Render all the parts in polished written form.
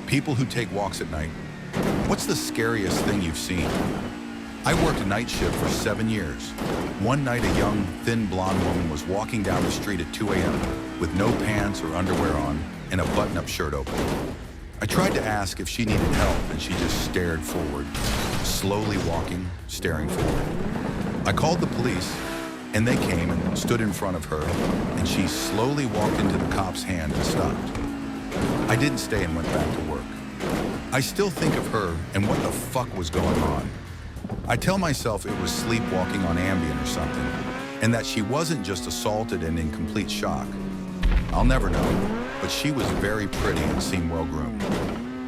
People who take walks at night. What's the scariest thing you've seen? I worked a night shift for 7 years. One night, a young, thin blonde woman was walking down the street at 2 a.m. with no pants or underwear on and a button-up shirt open. I tried to ask if she needed help, and she just stared forward, slowly walking, staring forward. I called the police, and they came and stood in front of her, and she slowly walked into the cop's hand and stopped. I didn't stay and went back to work. I still think of her and what the fuck was going on. I tell myself it was sleepwalking on Ambien or something, and that she wasn't just assaulted and in complete shock. I'll never know, but she was very pretty and seemed well-groomed.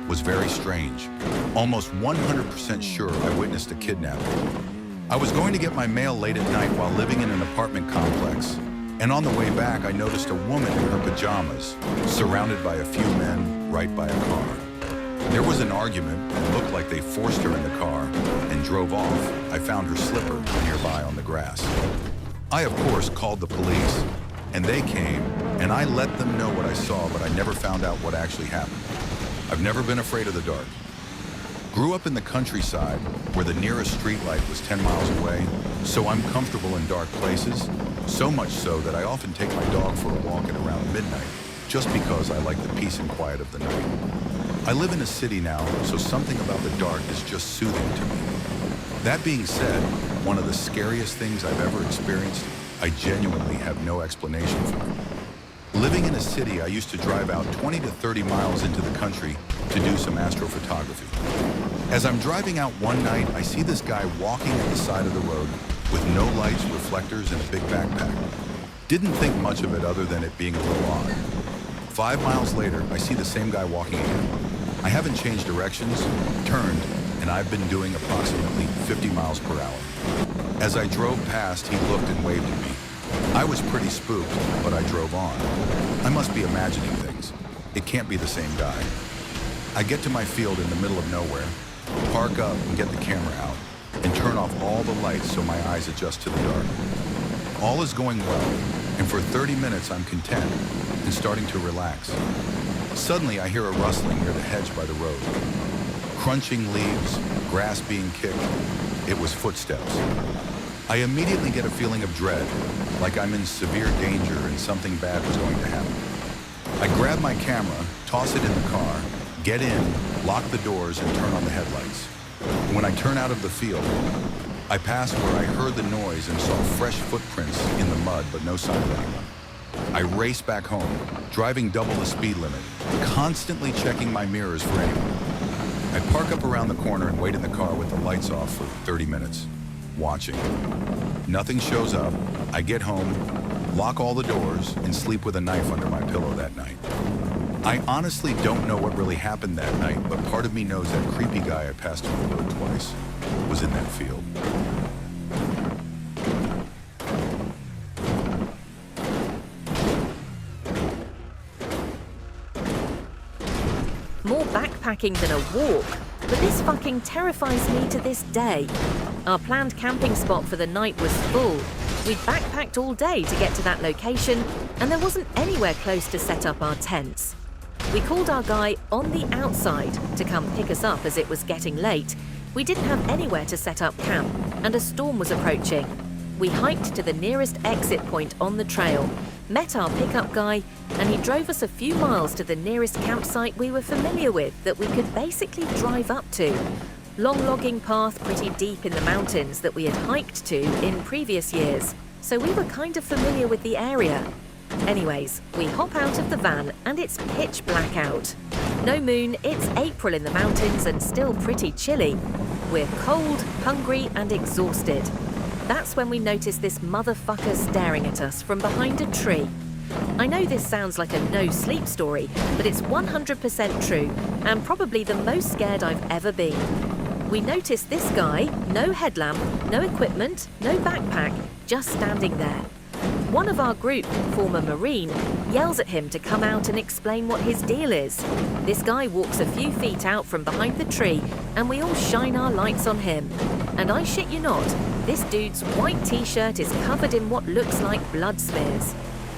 Was very strange. Almost 100% sure I witnessed a kidnapping. I was going to get my mail late at night while living in an apartment complex, and on the way back I noticed a woman in her pajamas, surrounded by a few men right by a car. There was an argument and looked like they forced her in the car and drove off. I found her slipper nearby on the grass. I, of course, called the police, and they came, and I let them know what I saw, but I never found out what actually happened. I've never been afraid of the dark. Grew up in the countryside where the nearest streetlight was 10 miles away, so I'm comfortable in dark places, so much so that I often take my dog for a walk at around midnight, just because I like the peace and quiet of the night. I live in a city now, so something about the dark is just soothing to me. That being said, one of the scariest things I've ever experienced, I genuinely have no explanation for. Living in a city, I used to drive out 20 to 30 miles into the country to do some astrophotography. As I'm driving out one night, I see this guy walking at the side of the road with no lights, reflectors, and a big backpack. Didn't think much of it other than it being a little odd. 5 miles later, I see the same guy walking again. I haven't changed directions, turned, and I've been doing approximately 50 miles per hour. As I drove past, he looked and waved at me. I was pretty spooked, but I drove on. I must be imagining things. It can't be the same guy. I get to my field in the middle of nowhere, park up and get the camera out, and turn off all the lights so my eyes adjust to the dark. All is going well, and for 30 minutes I'm content and starting to relax. Suddenly I hear a rustling near the hedge by the road. Crunching leaves, grass being kicked. It was footsteps. I immediately get a feeling of dread, like I'm in severe danger and something bad was going to happen. I grab my camera, toss it in the car, get in, lock the doors, and turn on the headlights. When I turn out of the field, I pass where I heard the noise and saw fresh footprints in the mud, but no sign of anyone. I race back home, driving double the speed limit, constantly checking my mirrors for anyone. I park up around the corner and wait in the car with the lights off for 30 minutes, watching. Nothing shows up. I get home, lock all the doors, and sleep with a knife under my pillow that night. I honestly don't know what really happened that night, but part of me knows that creepy guy I passed on the road twice was in that field. More backpacking than a walk, but this fucking terrifies me to this day. Our planned camping spot for the night was full. We'd backpacked all day to get to that location, and there wasn't anywhere close to set up our tents. We called our guy on the outside to come pick us up as it was getting late. We didn't have anywhere to set up camp, and a storm was approaching. We hiked to the nearest exit point on the trail, met our pickup guy, and he drove us a few miles to the nearest campsite we were familiar with that we could basically drive up to. Long logging path pretty deep in the mountains that we had hiked to in previous years, so we were kind of familiar with the area. Anyways, we hop out of the van and it's pitch black out. No moon, it's April in the mountains and still pretty chilly. We're cold, hungry, and exhausted. That's when we notice this motherfucker staring at us from behind a tree. I know this sounds like a no-sleep story, but it's 100% true, and probably the most scared I've ever been. We notice this guy, no headlamp, no equipment, no backpack, just standing there. One of our group, former Marine, yells at him to come out and explain what his deal is. This guy walks a few feet out from behind the tree, and we all shine our lights on him. And I shit you not, this dude's white t-shirt is covered in what looks like blood smears.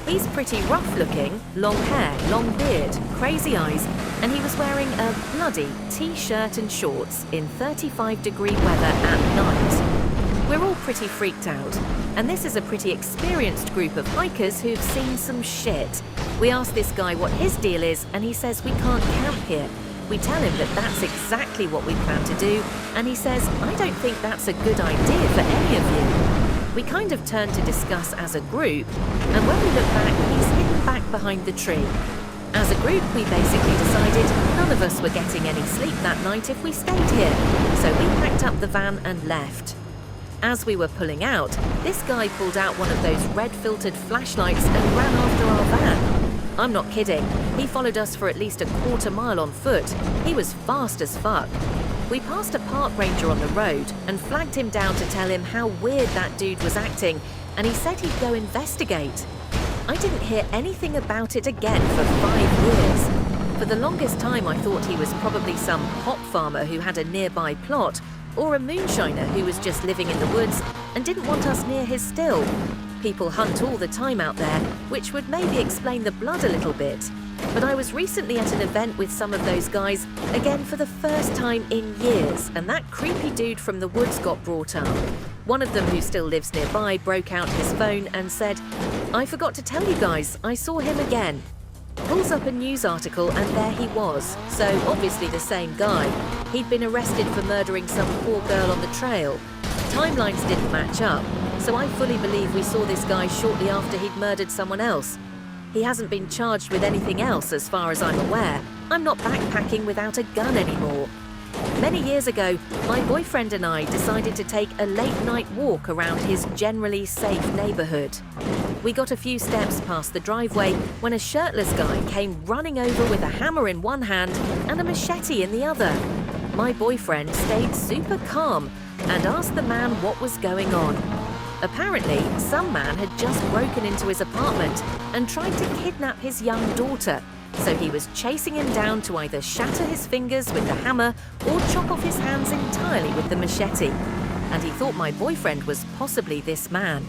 He He's pretty rough looking, long hair, long beard, crazy eyes, and he was wearing a bloody t-shirt and shorts in 35-degree weather at night. We're all pretty freaked out, and this is a pretty experienced group of hikers who've seen some shit. We ask this guy what his deal is, and he says we can't camp here. We tell him that that's exactly what we plan to do, and he says, I don't think that's a good idea for any of you. We kind of turn to discuss as a group, and when we look back, he's hidden back behind the tree. As a group, we basically decided none of us were getting any sleep that night if we stayed here, so we packed up the van and left. As we were pulling out, this guy pulled out one of those red-filtered flashlights and ran after our van. I'm not kidding, he followed us for at least a quarter mile on foot. He was fast as fuck. We passed a park ranger on the road and flagged him down to tell him how weird that dude was acting, and he said he'd go investigate. I didn't hear anything about it again for 5 years. For the longest time I thought he was probably some hop farmer who had a nearby plot, or a moonshiner who was just living in the woods and didn't want us near his still. People hunt all the time out there, which would maybe explain the blood a little bit. But I was recently at an event with some of those guys, again for the first time in years, and that creepy dude from the woods got brought up. One of them, who still lives nearby, broke out his phone and said, I forgot to tell you guys, I saw him again. Pulls up a news article and there he was, so obviously the same guy. He'd been arrested for murdering some poor girl on the trail. Timelines didn't match up, so I fully believe we saw this guy shortly after he'd murdered someone else. He hasn't been charged with anything else as far as I'm aware. I'm not backpacking without a gun anymore. Many years ago, my boyfriend and I decided to take a late-night walk around his generally safe neighborhood. We got a few steps past the driveway when a shirtless guy came running over with a hammer in one hand and a machete in the other. My boyfriend stayed super calm and asked the man what was going on. Apparently, some man had just broken into his apartment and tried to kidnap his young daughter, so he was chasing him down to either shatter his fingers with the hammer or chop off his hands entirely with the machete. And he thought my boyfriend was possibly this man.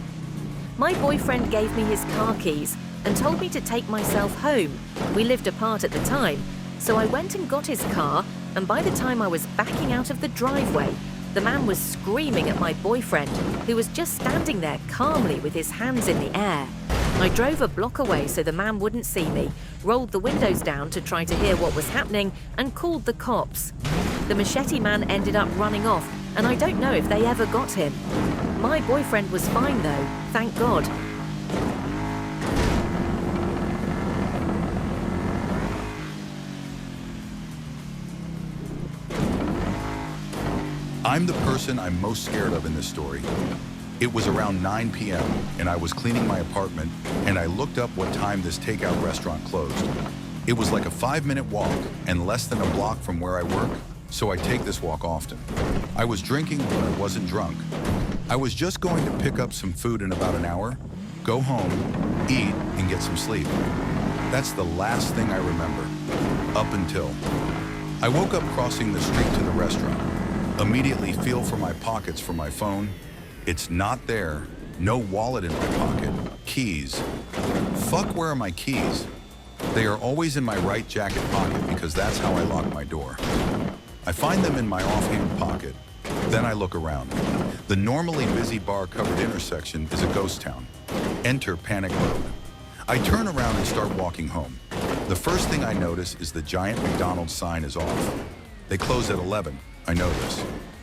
My boyfriend gave me his car keys and told me to take myself home. We lived apart at the time, so I went and got his car, and by the time I was backing out of the driveway, the man was screaming at my boyfriend, who was just standing there calmly with his hands in the air. I drove a block away so the man wouldn't see me, rolled the windows down to try to hear what was happening, and called the cops. The machete man ended up running off, and I don't know if they ever got him. My boyfriend was fine though, thank God. I'm the person I'm most scared of in this story. It was around 9 p.m. and I was cleaning my apartment, and I looked up what time this takeout restaurant closed. It was like a 5-minute walk and less than a block from where I work, so I take this walk often. I was drinking, but I wasn't drunk. I was just going to pick up some food in about an hour, go home, eat, and get some sleep. That's the last thing I remember, up until I woke up crossing the street to the restaurant. Immediately feel for my pockets for my phone. It's not there. No wallet in my pocket. Keys. Fuck, where are my keys? They are always in my right jacket pocket because that's how I lock my door. I find them in my offhand pocket. Then I look around. The normally busy bar-covered intersection is a ghost town. Enter panic mode. I turn around and start walking home. The first thing I notice is the giant McDonald's sign is off. They close at 11. I know this.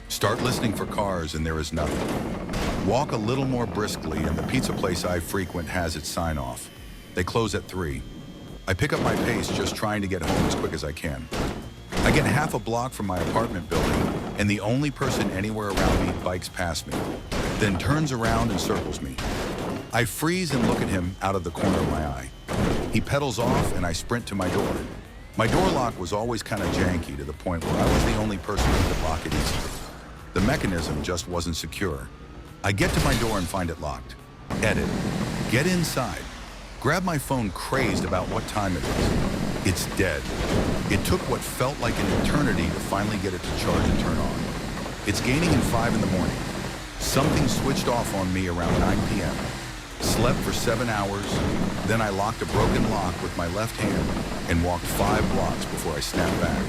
Start listening for cars and there is nothing. Walk a little more briskly and the pizza place I frequent has its sign off. They close at 3. I pick up my pace just trying to get home as quick as I can. I get half a block from my apartment building and the only person anywhere around me bikes past me, then turns around and circles me. I freeze and look at him out of the corner of my eye. He pedals off and I sprint to my door. My door lock was always kind of janky to the point where I was the only person who could lock it easily. The mechanism just wasn't secure. I get to my door and find it locked. Edit. Get inside. Grab my phone, crazed about what time it is. It's dead. It took what felt like an eternity to finally get it to charge and turn on. It's gaining in 5 in the morning. Something switched off on me around 9 p.m. slept for 7 hours, then I locked a broken lock with my left hand and walked 5 blocks before I snapped back.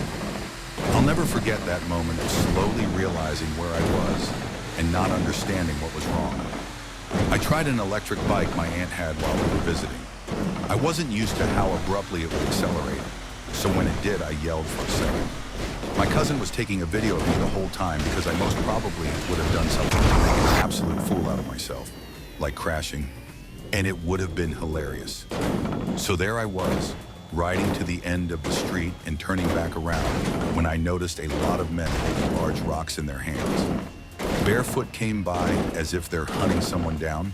I'll never forget that moment of slowly realizing where I was and not understanding what was wrong. I tried an electric bike my aunt had while we were visiting. I wasn't used to how abruptly it would accelerate, so when it did, I yelled for a second. My cousin was taking a video of me the whole time because I most probably would have done something to make an absolute fool out of myself, like crashing, and it would have been hilarious. So there I was, riding to the end of the street and turning back around when I noticed a lot of men holding large rocks in their hands. Barefoot came by as if they're hunting someone down.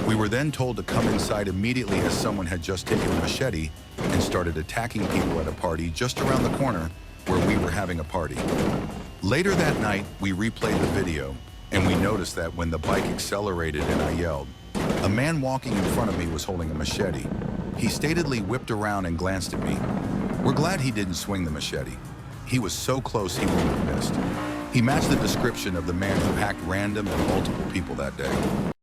We were then told to come inside immediately as someone had just taken a machete and started attacking people at a party just around the corner where we were having a party. Later that night, we replayed the video and we noticed that when the bike accelerated and I yelled, a man walking in front of me was holding a machete. He statedly whipped around and glanced at me. We're glad he didn't swing the machete. He was so close he wouldn't have missed. He matched the description of the man who hacked random and multiple people that day.